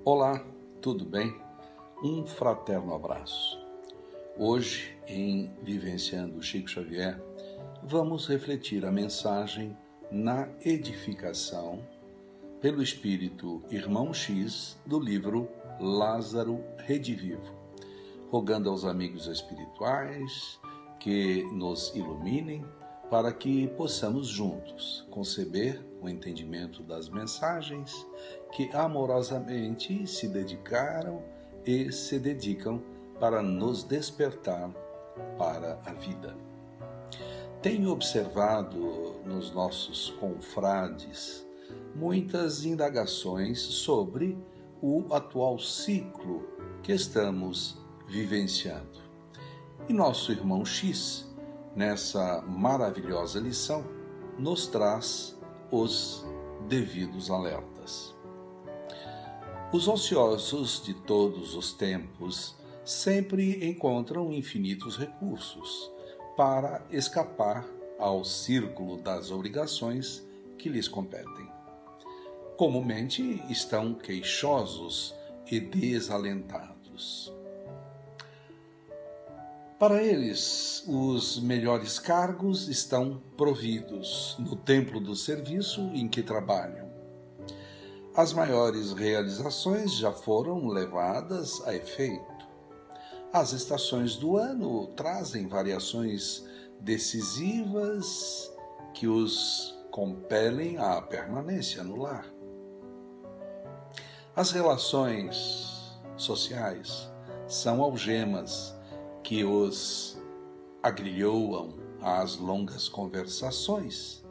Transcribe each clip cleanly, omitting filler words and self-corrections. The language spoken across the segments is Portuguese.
Olá, tudo bem? Um fraterno abraço. Hoje, em Vivenciando Chico Xavier, vamos refletir a mensagem na edificação pelo Espírito Irmão X do livro Lázaro Redivivo, rogando aos amigos espirituais que nos iluminem para que possamos juntos conceber o entendimento das mensagens que amorosamente se dedicaram e se dedicam para nos despertar para a vida. Tenho observado nos nossos confrades muitas indagações sobre o atual ciclo que estamos vivenciando. E nosso irmão X, nessa maravilhosa lição, nos traz os devidos alertas. Os ociosos de todos os tempos sempre encontram infinitos recursos para escapar ao círculo das obrigações que lhes competem. Comumente estão queixosos e desalentados. Para eles, os melhores cargos estão providos no templo do serviço em que trabalham. As maiores realizações já foram levadas a efeito. As estações do ano trazem variações decisivas que os compelem à permanência no lar. As relações sociais são algemas que os agrilhoam às longas conversações.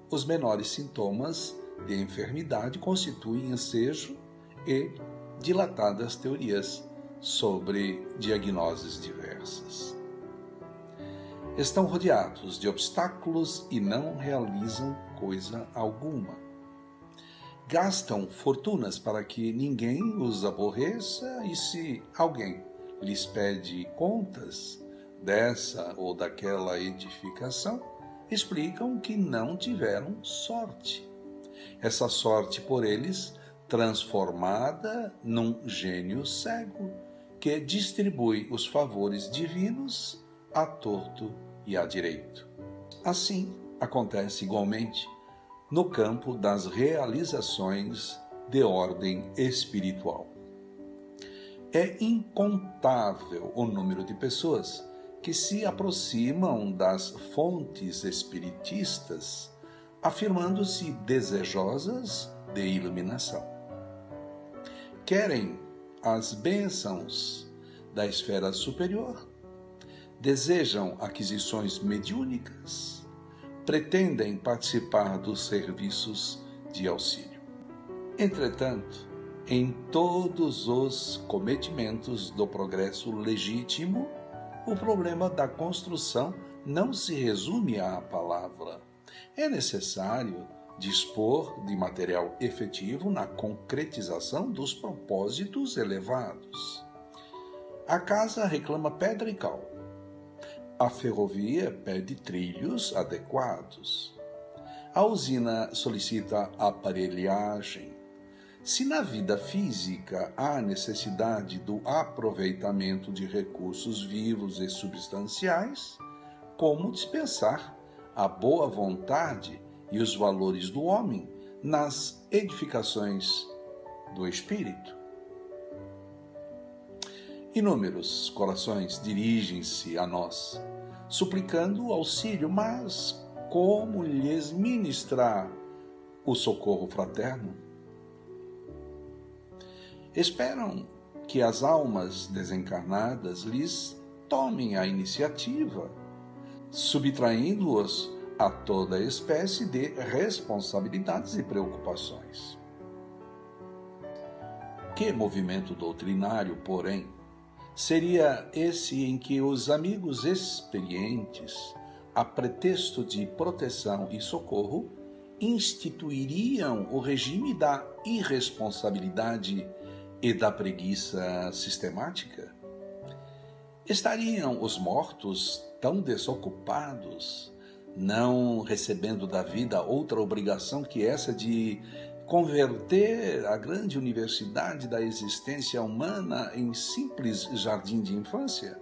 Os menores sintomas de enfermidade constituem ensejo e dilatadas teorias sobre diagnoses diversas. Estão rodeados de obstáculos e não realizam coisa alguma. Gastam fortunas para que ninguém os aborreça e, se alguém lhes pede contas dessa ou daquela edificação, explicam que não tiveram sorte. Essa sorte por eles transformada num gênio cego que distribui os favores divinos à torto e à direito. Assim acontece igualmente no campo das realizações de ordem espiritual. É incontável o número de pessoas que se aproximam das fontes espiritistas, afirmando-se desejosas de iluminação. Querem as bênçãos da esfera superior, desejam aquisições mediúnicas, pretendem participar dos serviços de auxílio. Entretanto, em todos os cometimentos do progresso legítimo, o problema da construção não se resume à palavra. É necessário dispor de material efetivo na concretização dos propósitos elevados. A casa reclama pedra e cal. A ferrovia pede trilhos adequados. A usina solicita aparelhagem. Se na vida física há necessidade do aproveitamento de recursos vivos e substanciais, como dispensar a boa vontade e os valores do homem nas edificações do espírito? Inúmeros corações dirigem-se a nós, suplicando auxílio, mas como lhes ministrar o socorro fraterno? Esperam que as almas desencarnadas lhes tomem a iniciativa, subtraindo-os a toda espécie de responsabilidades e preocupações. Que movimento doutrinário, porém, seria esse em que os amigos experientes, a pretexto de proteção e socorro, instituiriam o regime da irresponsabilidade e da preguiça sistemática? Estariam os mortos tão desocupados, não recebendo da vida outra obrigação que essa de converter a grande universidade da existência humana em simples jardim de infância?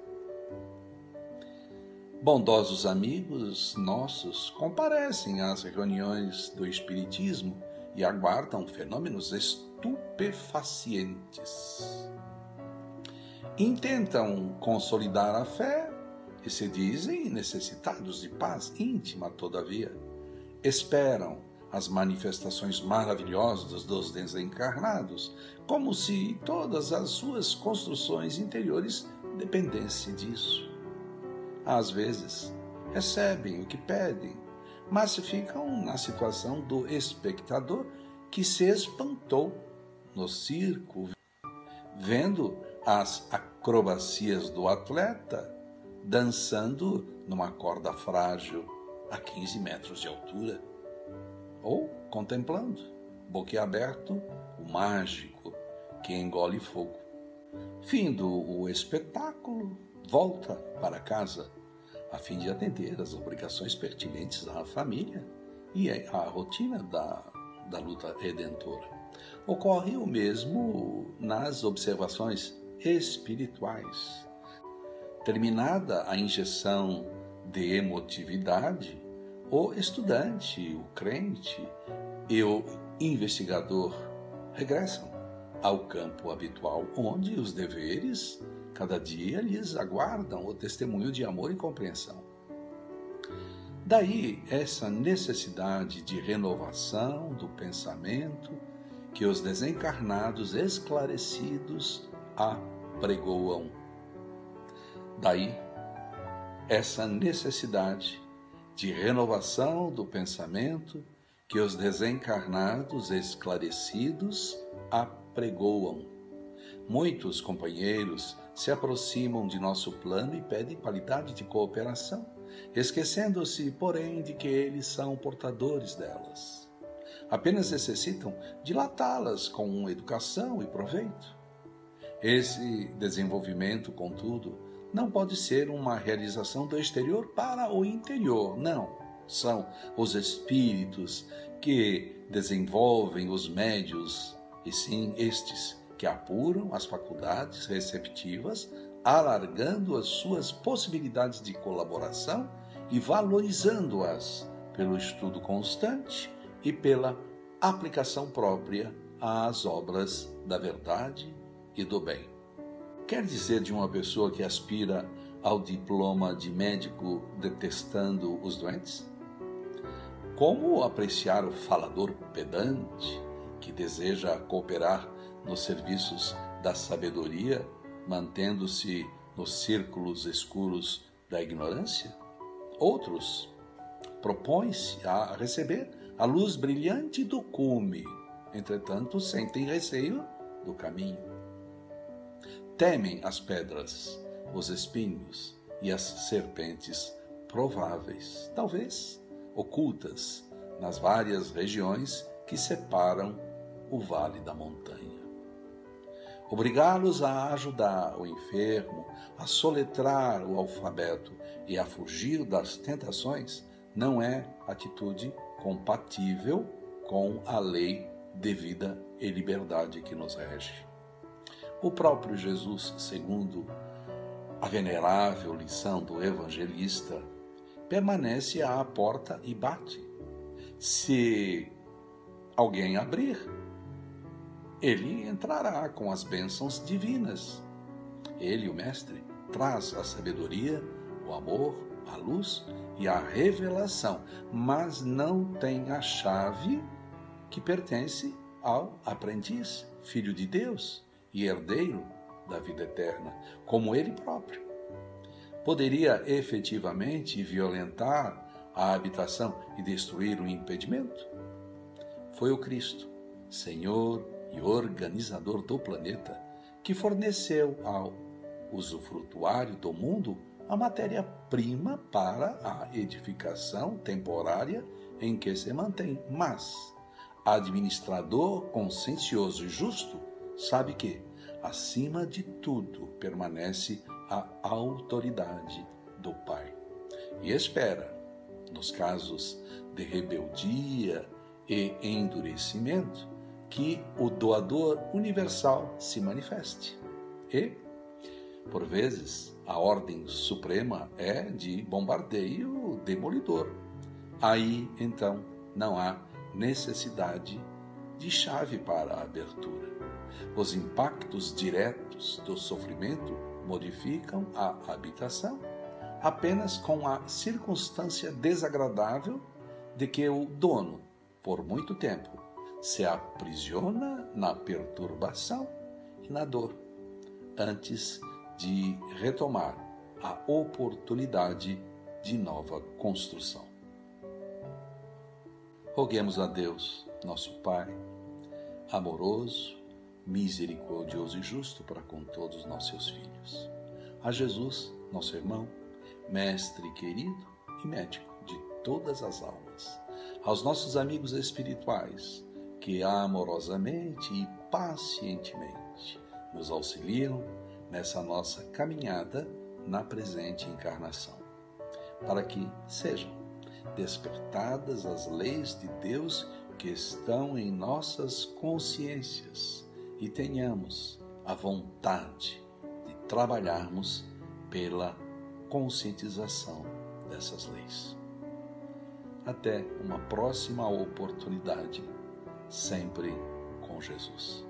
Bondosos amigos nossos comparecem às reuniões do Espiritismo e aguardam fenômenos estupefacientes. Intentam consolidar a fé e se dizem necessitados de paz íntima, todavia. Esperam as manifestações maravilhosas dos desencarnados, como se todas as suas construções interiores dependessem disso. Às vezes, recebem o que pedem, mas ficam na situação do espectador que se espantou no circo, vendo as acrobacias do atleta dançando numa corda frágil a 15 metros de altura, ou contemplando, boquiaberto, o mágico que engole fogo. Findo o espetáculo, volta para casa, a fim de atender às obrigações pertinentes à família e à rotina da luta redentora. Ocorre o mesmo nas observações espirituais. Terminada a injeção de emotividade, o estudante, o crente e o investigador regressam ao campo habitual, onde os deveres cada dia lhes aguardam o testemunho de amor e compreensão. Daí essa necessidade de renovação do pensamento que os desencarnados esclarecidos apregoam. Daí essa necessidade de renovação do pensamento que os desencarnados esclarecidos apregoam. Muitos companheiros se aproximam de nosso plano e pedem qualidade de cooperação, esquecendo-se, porém, de que eles são portadores delas. Apenas necessitam dilatá-las com educação e proveito. Esse desenvolvimento, contudo, não pode ser uma realização do exterior para o interior, não. São os espíritos que desenvolvem os médios, e sim estes que apuram as faculdades receptivas, alargando as suas possibilidades de colaboração e valorizando-as pelo estudo constante e pela aplicação própria às obras da verdade e do bem. Quer dizer de uma pessoa que aspira ao diploma de médico detestando os doentes? Como apreciar o falador pedante que deseja cooperar nos serviços da sabedoria, mantendo-se nos círculos escuros da ignorância? Outros propõem-se a receber a luz brilhante do cume, entretanto sentem receio do caminho. Temem as pedras, os espinhos e as serpentes prováveis, talvez ocultas nas várias regiões que separam o vale da montanha. Obrigá-los a ajudar o enfermo, a soletrar o alfabeto e a fugir das tentações não é atitude compatível com a lei de vida e liberdade que nos rege. O próprio Jesus, segundo a venerável lição do evangelista, permanece à porta e bate. Se alguém abrir, ele entrará com as bênçãos divinas. Ele, o Mestre, traz a sabedoria, o amor, a luz e a revelação, mas não tem a chave que pertence ao aprendiz, filho de Deus e herdeiro da vida eterna, como ele próprio. Poderia efetivamente violentar a habitação e destruir o impedimento? Foi o Cristo, Senhor e organizador do planeta, que forneceu ao usufrutuário do mundo a matéria-prima para a edificação temporária em que se mantém. Mas, administrador consciencioso e justo, sabe que, acima de tudo, permanece a autoridade do Pai. E espera, nos casos de rebeldia e endurecimento que o doador universal se manifeste. E, por vezes, a ordem suprema é de bombardeio demolidor. Aí, então, não há necessidade de chave para a abertura. Os impactos diretos do sofrimento modificam a habitação apenas com a circunstância desagradável de que o dono, por muito tempo, se aprisiona na perturbação e na dor, antes de retomar a oportunidade de nova construção. Roguemos a Deus, nosso Pai, amoroso, misericordioso e justo para com todos nós, seus filhos. A Jesus, nosso irmão, mestre querido e médico de todas as almas. Aos nossos amigos espirituais, que amorosamente e pacientemente nos auxiliam nessa nossa caminhada na presente encarnação, para que sejam despertadas as leis de Deus que estão em nossas consciências e tenhamos a vontade de trabalharmos pela conscientização dessas leis. Até uma próxima oportunidade, sempre com Jesus.